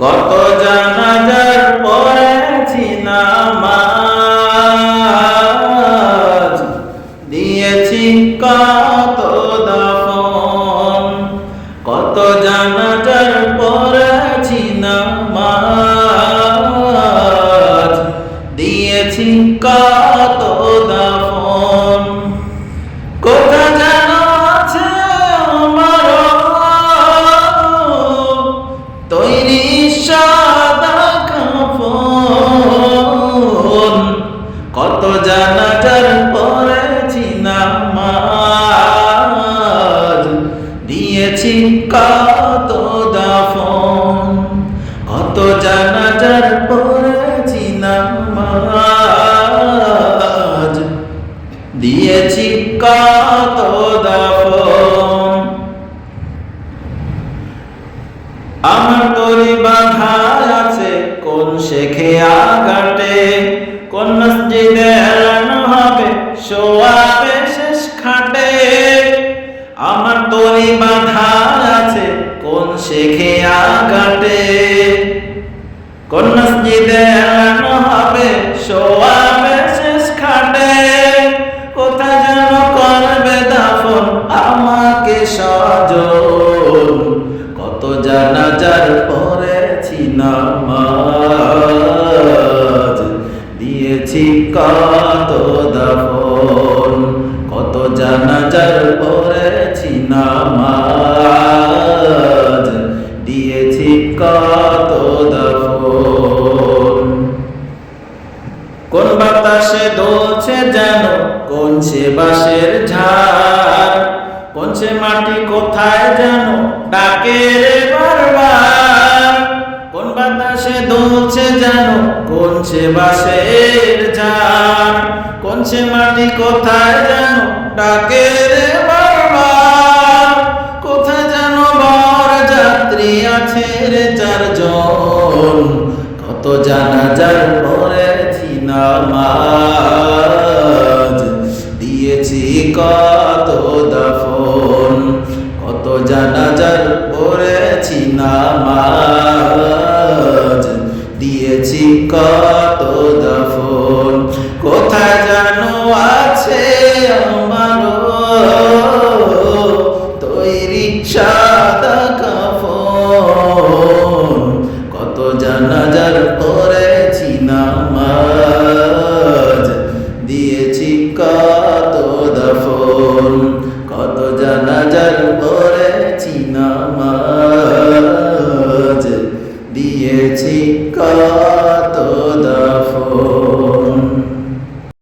কত জানাজার পড়েছি নামাজ, দিয়েছি কত দাফন। কত জানাজার পড়েছি নামাজ, দিয়েছি কত দাফন। কোথা যেন আছে আমার তৈরি সাদা কাফন। কত জানাজার পড়েছি নামাজ, দিয়েছি কত দাফন। কত জানাজার পড়েছি নামাজ, দিয়েছি কত দাফন। আমার তরি বাঁধা আছে কোন শেখে আঘাটে, কোন মসজিদে এলানো হবে সোয়াবে শেষ খাটে। আমার তরি বাঁধা আছে কোন শেখে আঘাটে, কোন মসজিদে এলানো হবে সোয়াবে শেষ খাটে। কোথায় যেন করবে দাফন আমাকে সজন। কত জানাজার পড়েছি নামাজ, দিয়েছি কত দাফন। কত জানাজার পড়েছি নামাজ, দিয়েছি কত দাফন। কোন বাতাসে দোলছে যেন কোন সে বাঁশের ঝাড়, কোন সে মাটি কোথায় যেন ডাকে রে বারবার। কোন বাতাসে দোলছে যেন কোন সে বাঁশের ঝাড়, কোন সে মাটি কোথায় যেন ডাকে রে বারবার। কোথায় যেন বর যাত্রী আছে রে চারজন। কত জানাজার পড়েছি নামাজ, দিয়েছি কত দাফন। কত জানাজার পড়েছি নামাজ, দিয়েছি কত দাফন। কোথায় যেন আছে আমার তৈরি সাদা কাফন। কত জানাজার পড়েছি নামাজ, দিয়েছি কত দাফন। কত জানাজার পড়েছি নামাজ, দিয়েছি কত